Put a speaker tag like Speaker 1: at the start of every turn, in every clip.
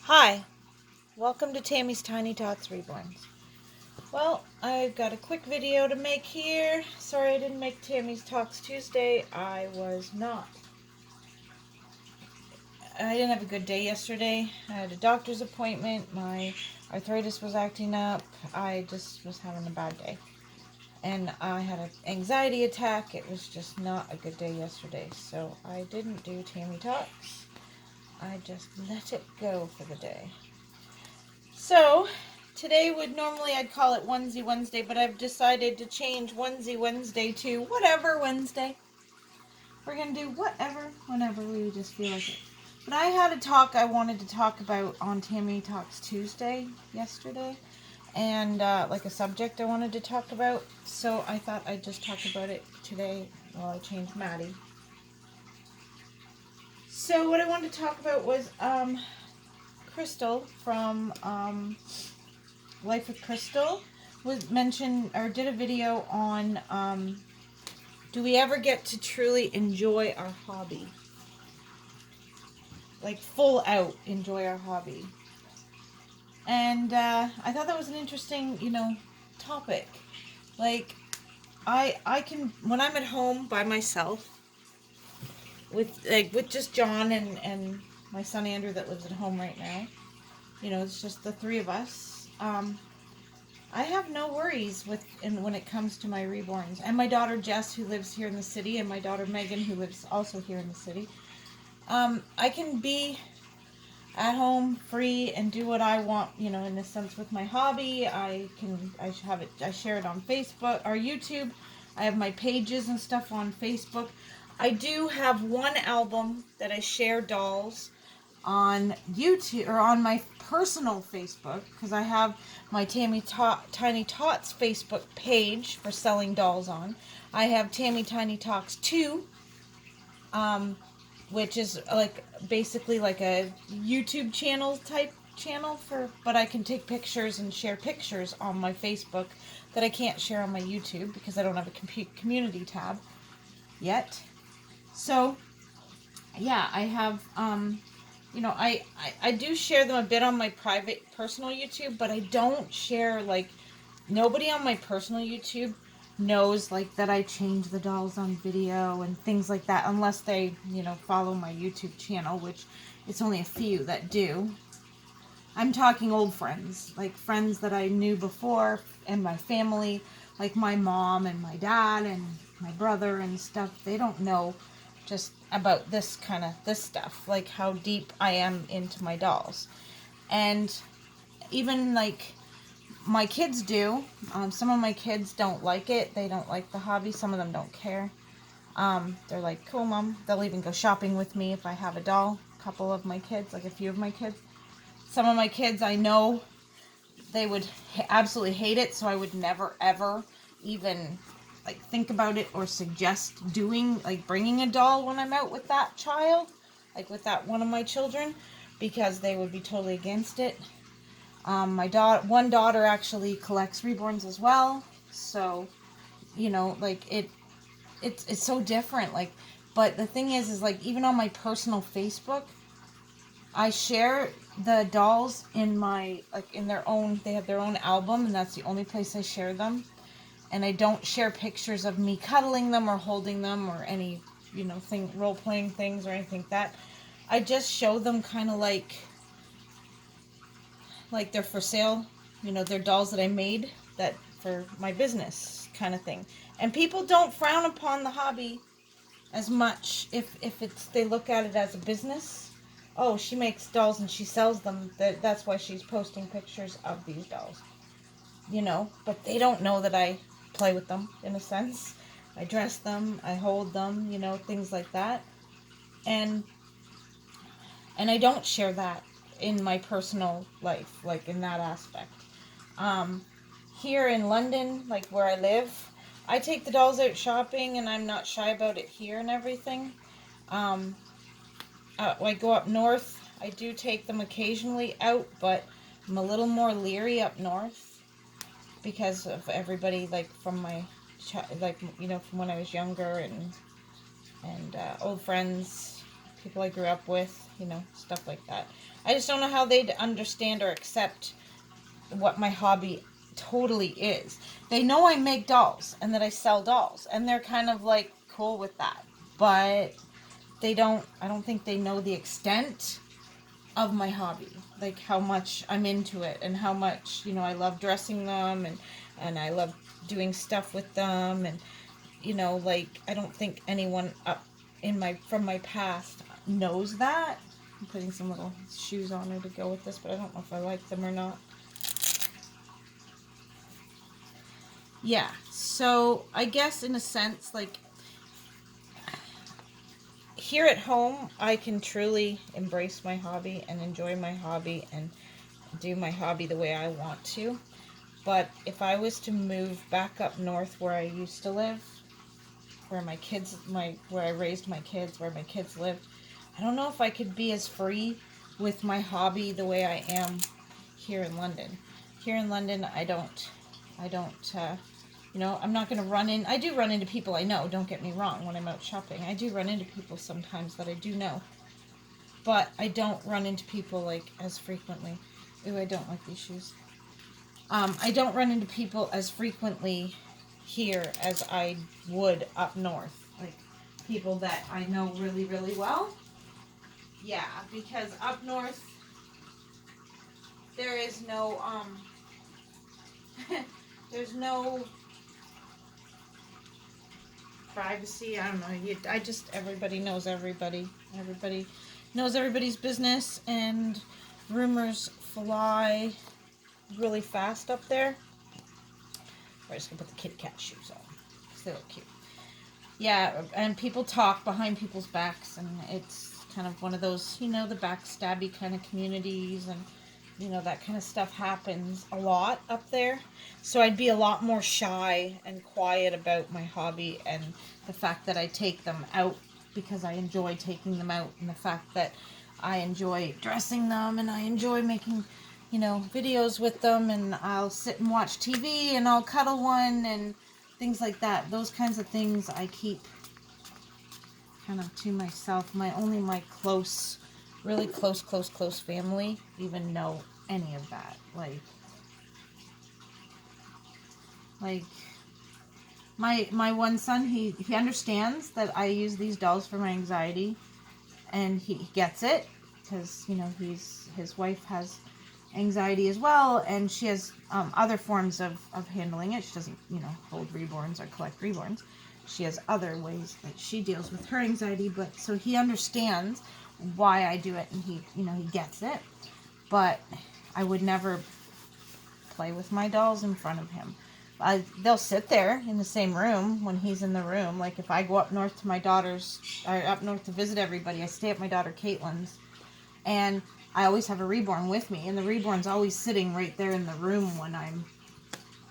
Speaker 1: Hi, welcome to Tammy's Tiny Tots Reborns. Well, I've got a quick video to make here. Sorry I didn't make Tammy's Talks Tuesday. I didn't have a good day yesterday. I had a doctor's appointment. My arthritis was acting up. I just was having a bad day. And I had an anxiety attack. It was just not a good day yesterday. So I didn't do Tammy Talks. I just let it go for the day. So, today I'd call it Onesie Wednesday, but I've decided to change Onesie Wednesday to whatever Wednesday. We're going to do whatever, whenever we just feel like it. But I had a talk I wanted to talk about on Tammy Talks Tuesday, yesterday, and like a subject I wanted to talk about, so I thought I'd just talk about it today while I change Maddie. So what I wanted to talk about was Crystal from Life with Crystal did a video on do we ever get to truly enjoy our hobby? Like full out enjoy our hobby. And I thought that was an interesting, topic. Like I can, when I'm at home by myself with just John and my son Andrew that lives at home right now. It's just the three of us. I have no worries when it comes to my reborns. And my daughter Jess, who lives here in the city, and my daughter Megan, who lives also here in the city. I can be at home free and do what I want, in a sense with my hobby. I share it on Facebook or YouTube. I have my pages and stuff on Facebook. I do have one album that I share dolls on YouTube or on my personal Facebook, because I have my Tiny Tots Facebook page for selling dolls on. I have Tammy Tiny Talks 2, which is basically like a YouTube type channel but I can take pictures and share pictures on my Facebook that I can't share on my YouTube because I don't have a community tab yet. So yeah, I have I do share them a bit on my private personal YouTube, but I don't share, nobody on my personal YouTube knows that I change the dolls on video and things like that, unless they follow my YouTube channel, which it's only a few that do. I'm talking old friends, like friends that I knew before, and my family, like my mom and my dad and my brother and stuff. They don't know just about this stuff, like how deep I am into my dolls. And even my kids do. Some of my kids don't like it. They don't like the hobby. Some of them don't care. They're like, cool, Mom. They'll even go shopping with me if I have a doll. A couple of my kids, a few of my kids. Some of my kids, I know they would absolutely hate it, so I would never, ever even think about it or suggest bringing a doll when I'm out with that child, with that one of my children, because they would be totally against it. My one daughter actually collects reborns as well, so it's so different. But the thing is even on my personal Facebook, I share the dolls in my in their own. They have their own album, and that's the only place I share them. And I don't share pictures of me cuddling them or holding them or any, role-playing things or anything like that. I just show them kind of like they're for sale. They're dolls that I made that for my business kind of thing. And people don't frown upon the hobby as much if they look at it as a business. Oh, she makes dolls and she sells them. That's why she's posting pictures of these dolls. But they don't know that I play with them, in a sense. I dress them, I hold them, things like that. And I don't share that in my personal life, in that aspect. Here in London, where I live, I take the dolls out shopping, and I'm not shy about it here and everything. I go up north, I do take them occasionally out, but I'm a little more leery up north because of everybody from my from when I was younger, and old friends, people I grew up with, stuff like that. I just don't know how they'd understand or accept what my hobby totally is. They know I make dolls and that I sell dolls, and they're kind of like cool with that. But I don't think they know the extent of my hobby, like how much I'm into it and how much, I love dressing them, and I love doing stuff with them, and like I don't think anyone up from my past knows that. I'm putting some little shoes on her to go with this, but I don't know if I like them or not. Yeah, so I guess in a sense, like, here at home, I can truly embrace my hobby and enjoy my hobby and do my hobby the way I want to. But if I was to move back up north where I used to live, where where I raised my kids, where my kids lived, I don't know if I could be as free with my hobby the way I am here in London. Here in London, I don't, I'm not going to I do run into people I know, don't get me wrong, when I'm out shopping. I do run into people sometimes that I do know. But I don't run into people, like, as frequently. Ooh, I don't like these shoes. I don't run into people as frequently here as I would up north. Like, people that I know really, really well. Yeah, because up north, there is no, there's no privacy. I don't know. Everybody knows everybody. Everybody knows everybody's business, and rumors fly really fast up there. We're just gonna put the Kit Kat shoes on because they look cute. Yeah, and people talk behind people's backs, and it's kind of one of those, the backstabby kind of communities, and that kind of stuff happens a lot up there. So I'd be a lot more shy and quiet about my hobby, and the fact that I take them out because I enjoy taking them out, and the fact that I enjoy dressing them, and I enjoy making, videos with them, and I'll sit and watch TV, and I'll cuddle one, and things like that. Those kinds of things I keep kind of to myself. Only my close, really close family even know any of that. Like my one son, he understands that I use these dolls for my anxiety, and he gets it because his wife has anxiety as well, and she has other forms of handling it. She doesn't hold reborns or collect reborns. She has other ways that she deals with her anxiety, but so he understands why I do it, and he gets it. But I would never play with my dolls in front of him. They'll sit there in the same room when he's in the room. Like, if I go up north to visit everybody, I stay at my daughter Caitlin's, and I always have a reborn with me, and the reborn's always sitting right there in the room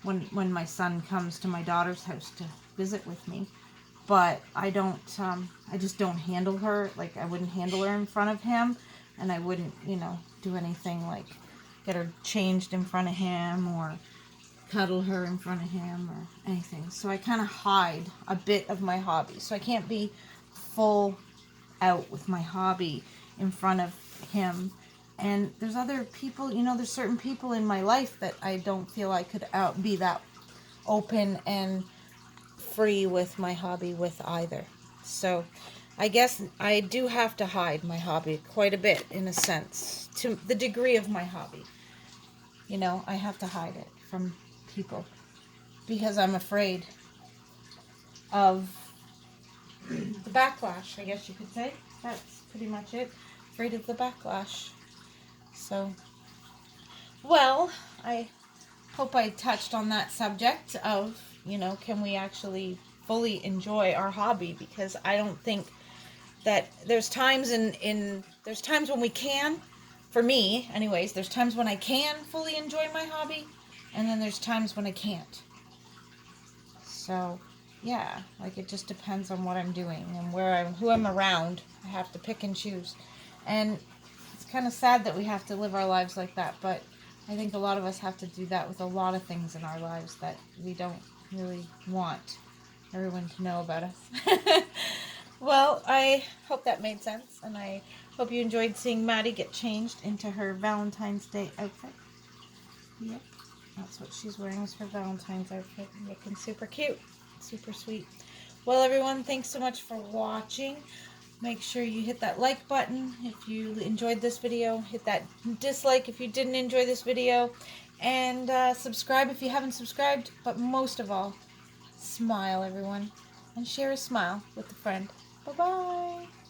Speaker 1: when my son comes to my daughter's house to visit with me. But I just don't handle her. Like, I wouldn't handle her in front of him, and I wouldn't, do anything like get her changed in front of him or cuddle her in front of him or anything. So I kind of hide a bit of my hobby. So I can't be full out with my hobby in front of him. And there's other people, there's certain people in my life that I don't feel I could be that open and free with my hobby with either. So I guess I do have to hide my hobby quite a bit, in a sense, to the degree of my hobby. I have to hide it from people because I'm afraid of the backlash, I guess you could say. That's pretty much it. Afraid of the backlash. So, well, I hope I touched on that subject of, can we actually fully enjoy our hobby? Because I don't think that there's times there's times when we can, for me anyways, there's times when I can fully enjoy my hobby, and then there's times when I can't. So, yeah, like, it just depends on what I'm doing and who I'm around. I have to pick and choose. And it's kind of sad that we have to live our lives like that, but I think a lot of us have to do that with a lot of things in our lives that we don't really want everyone to know about us. Well, I hope that made sense, and I Hope you enjoyed seeing Maddie get changed into her Valentine's Day outfit. Yep, that's what she's wearing is her Valentine's outfit. Looking super cute, super sweet. Well, everyone, thanks so much for watching. Make sure you hit that like button if you enjoyed this video. Hit that dislike if you didn't enjoy this video. And subscribe if you haven't subscribed. But most of all, smile, everyone. And share a smile with a friend. Bye-bye.